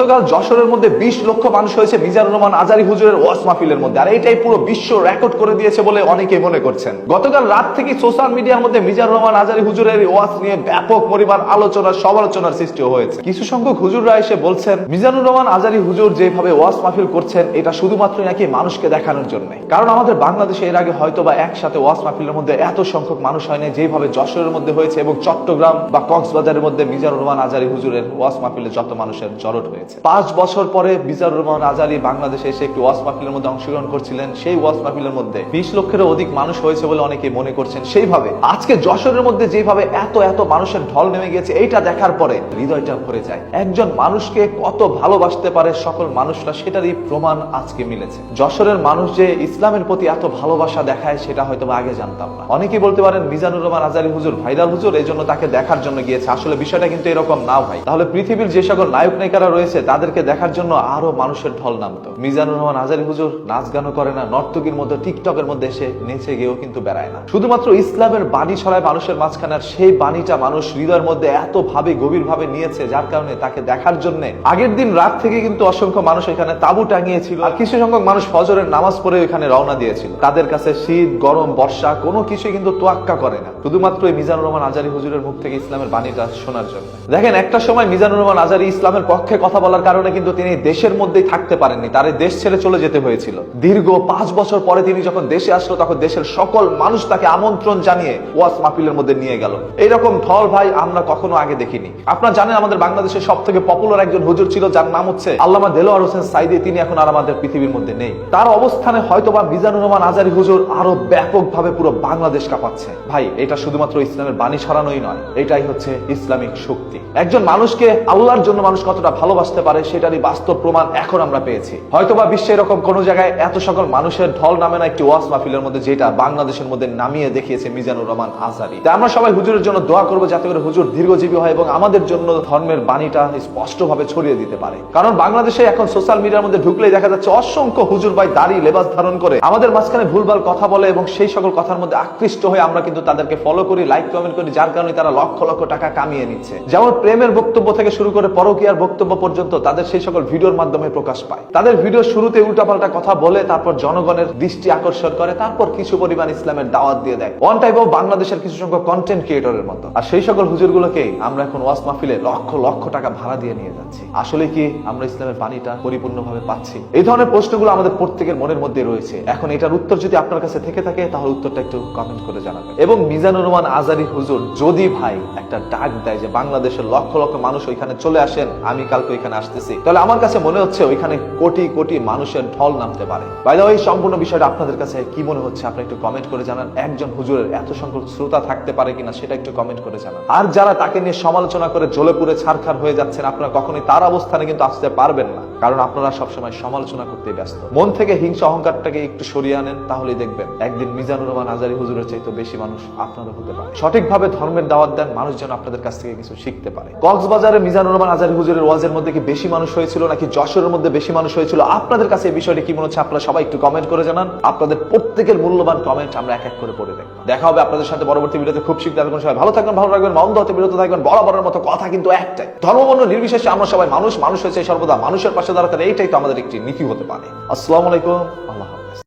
গতকাল যশোরের মধ্যে 20 লক্ষ মানুষ হয়েছে মিজানুর রহমান আজারী হুজুরের ওয়াজ মাহফিলের মধ্যে, আর এটাই পুরো বিশ্ব রেকর্ড করে দিয়েছে বলে অনেকে মনে করছেন। গতকাল রাত থেকে সোশ্যাল মিডিয়ার মধ্যে মিজানুর রহমান আজারী হুজুরের ওয়াজ নিয়ে ব্যাপক পরিমাণ আলোচনা সমালোচনার সৃষ্টি হয়েছে। কিছু সংখ্যক হুজুররা এসে বলছেন মিজানুর রহমান আজারী হুজুর যেভাবে ওয়াজ মাহফিল করছেন এটা শুধুমাত্র নাকি মানুষকে দেখানোর জন্য, কারণ আমাদের বাংলাদেশে এর আগে হয়তো বা একসাথে ওয়াজ মাহফিলের মধ্যে এত সংখ্যক মানুষ হয় না যেভাবে যশোরের মধ্যে হয়েছে এবং চট্টগ্রাম বা কক্সবাজারের মধ্যে মিজানুর রহমান আজারী হুজুরের ওয়াজ মাহফিলে যত মানুষের জড়ো হয়েছে। 5 বছর পরে মিজানুর রহমান আজারী বাংলাদেশে এসে একটি ওয়াজ মাহফিলের মধ্যে অংশগ্রহণ করছিলেন, সেই ওয়াজ মাহফিলের মধ্যে 20 লক্ষেরও অধিক মানুষ হয়েছে বলে অনেকে মনে করছেন। সেইভাবে আজকে যশোরের মধ্যে যেভাবে এত মানুষের ঢল নেমে গিয়েছে এইটা দেখার পরে হৃদয়টা ভরে যায়। একজন মানুষকে কত ভালোবাসতে পারে সকল মানুষরা সেটারই প্রমাণ আজকে মিলেছে। যশোরের মানুষ যে ইসলামের প্রতি এত ভালোবাসা দেখায় সেটা হয়তো আগে জানতাম না। অনেকেই বলতে পারেন মিজানুর রহমান আজারী হুজুর ভাইরাল হুজুর, এই জন্য তাকে দেখার জন্য গিয়েছে। আসলে বিষয়টা কিন্তু এরকম না ভাই। তাহলে পৃথিবীর যে সকল নায়ক নায়িকারা রয়েছে তাদেরকে দেখার জন্য আরো মানুষের ঢল নামতো। মিজানুর রহমান আজারী হুজুর নাচ গানও করে না, নর্তকীর মধ্যে টিকটকের মধ্যে এসে নেচে গিয়েও কিন্তু বেড়ায় না, শুধুমাত্র ইসলামের বাণী ছড়ায় মানুষের মাঝখানে। আর সেই বাণীটা মানুষ হৃদয়ের মধ্যে এত ভাবে গভীর ভাবে নিয়েছে যার কারণে তাকে দেখার জন্য আগের দিন রাত থেকে কিন্তু অসংখ্য মানুষ এখানে তাঁবু টাঙিয়েছিল, আর কিছু সংখ্যক মানুষ ফজরের নামাজ পড়ে এখানে রওনা দিয়েছিল। তাদের কাছে শীত গরম বর্ষা কোনো কিছু কিন্তু তোয়াক্কা করে না, শুধুমাত্র এই মিজানুর রহমান আজারী হুজুরের মুখ থেকে ইসলামের বাণীটা শোনার জন্য। দেখেন, একটা সময় মিজানুর রহমান আজারী ইসলামের পক্ষে কথা বলার কারণে কিন্তু তিনি দেশের মধ্যেই থাকতে পারেননি, তার দেশ ছেড়ে চলে যেতে হয়েছিল। দীর্ঘ 5 বছর পরে তিনি যখন দেশে আসলো তখন দেশের সকল মানুষ তাকে আমন্ত্রণ জানিয়ে ওয়াজ মাহফিলের মধ্যে নিয়ে গেল। এইরকম ঢল ভাই আমরা কখনো আগে দেখিনি। আপনারা জানেন আমাদের বাংলাদেশের সব থেকে পপুলার একজন হুজুর ছিল যার নাম হচ্ছে আল্লামা দেলোয়ার হোসেন সাইদি, তিনি এখন আর আমাদের পৃথিবীর মধ্যে নেই। তার অবস্থানে হয়তোবা মিজানুর রহমান আজারী হুজুর আরো ব্যাপকভাবে পুরো বাংলাদেশ কাঁপাচ্ছে। ভাই এটা শুধুমাত্র ইসলামের বাণী ছড়ানোই নয়, এটাই হচ্ছে ইসলামিক শক্তি। একজন মানুষকে আল্লাহর জন্য মানুষ কতটা ভালোবাসতে পারে সেটারই বাস্তব প্রমাণ এখন আমরা পেয়েছি। হয়তোবা বিশ্বে এরকম কোন জায়গায় এত সকল মানুষের ঢল নামে না একটি ওয়াজ মাহফিলের মধ্যে, যেটা বাংলাদেশের মধ্যে নামিয়ে দেখিয়েছে মিজানুর রহমান আজারী। তাই আমরা সবাই হুজুরের জন্য দোয়া করবো যাতে করে হুজুর দীর্ঘজীবী হয় এবং আমাদের জন্য ধর্মের বাণীটা স্পষ্টভাবে ছড়িয়ে দিতে পারে। কারণ বাংলাদেশে এখন সোশ্যাল মিডিয়ার মধ্যে ঢুকলেই দেখা যাচ্ছে অসংখ্য হুজুর ভাই দাড়ি লেবাস ধারণ করে আমাদের মাঝখানে ভুলভাল কথা বলে এবং সেই সকল কথার মধ্যে আকৃষ্ট হয়ে আমরা কিন্তু তাদেরকে ফলো করি, লাইক কমেন্ট করি, যার কারণে তারা লক্ষ লক্ষ টাকা কামিয়ে নিচ্ছে। যেমন প্রেমের বক্তব্য থেকে শুরু করে পরকীয়ার বক্তব্য পর্যন্ত তাদের সেই সকল ভিডিওর মাধ্যমে প্রকাশ পায়। তাদের ভিডিও শুরুতে উল্টাপাল্টা কথা বলে তারপর জনগণের দৃষ্টি আকর্ষণ করে, তারপর কিছু পরিমাণ ইসলামের দাওয়াত দিয়ে দেয়, ওয়ান টাইপ অফ বাংলাদেশের কিছু সংখ্যক কন্টেন্ট ক্রিয়েটরের মতো। আর সেই সকল হুজুরগুলোকে আমরা এখন ওয়াজ মাহফিলে লক্ষ লক্ষ টাকা ভাড়া দিয়ে নিয়ে যাচ্ছি। আসলে কি আমরা ইসলামের বাণীটা পরিপূর্ণভাবে পাচ্ছি? এই ধরনের প্রশ্নগুলো আমাদের প্রত্যেকের মনের মধ্যে রয়েছে। এখন এটার উত্তর যদি আপনার কাছে থেকে থাকে তাহলে উত্তরটা একটু কমেন্ট করে জানাবেন। এবং মিজানুর রহমান আজারী হুজুর যদি ভাই একটা ডাক দেয় যে বাংলাদেশের লক্ষ লক্ষ মানুষ ওইখানে চলে আসেন, আমি কালকে ওইখানে আসতেছি, তাহলে আমার কাছে মনে হচ্ছে ওইখানে কোটি কোটি মানুষের ঢল নামতে পারে। বাই দ্য ওয়ে, এই সম্পূর্ণ বিষয়টা আপনাদের কাছে কি মনে হচ্ছে আপনি একটু কমেন্ট করে জানান। একজন হুজুরের এত সংখ্যক শ্রোতা থাকতে পারে কিনা সেটা একটু কমেন্ট করে জানান। আর যারা তাকে নিয়ে সমালোচনা করে জ্বলে পুড়ে ছারখার হয়ে যাচ্ছেন, আপনারা কখনোই তার অবস্থানে কিন্তু আসতে পারবেন না, কারণ আপনারা সবসময় সমালোচনা করতে ব্যস্ত। মন থেকে হিংসা অহংকারটাকে একটু সরিয়ে আনেন, তাহলেই দেখবেন একদিন মিজানুর রহমান আজারী হুজুরের চাইতে বেশি মানুষ আপনারা হতে পারে। সঠিকভাবে ধর্মের দাওয়াত দেন, মানুষ যেন আপনাদের কাছ থেকে কিছু শিখতে পারে। কক্সবাজারে মিজানুর রহমান আজারী হুজুরের ওয়াজের মধ্যে কি বেশি মানুষ হয়েছিল নাকি যশোরের মধ্যে বেশি মানুষ হয়েছিল? আপনাদের কাছে এই বিষয়টি কি মনে হচ্ছে আপনারা সবাই একটু কমেন্ট করে জানান। আপনাদের প্রত্যেকের মূল্যবান কমেন্ট আমরা এক এক করে পড়ে দেখব। দেখা হবে আপনাদের সাথে পরবর্তী ভিডিওতে খুব শীঘ্রই। সবাই ভালো থাকবেন, ভালো রাখবেন, মন্দ হতে বিরত থাকবেন। বরাবরের মতো কথা কিন্তু একটাই, ধর্মবর্ণ নির্বিশেষে আমরা সবাই মানুষ, মানুষ হয়েছে সর্বদা মানুষের পাশে দাঁড়াতে। এইটাই তো আমাদের একটি নীতি হতে পারে। আসসালামু আলাইকুম।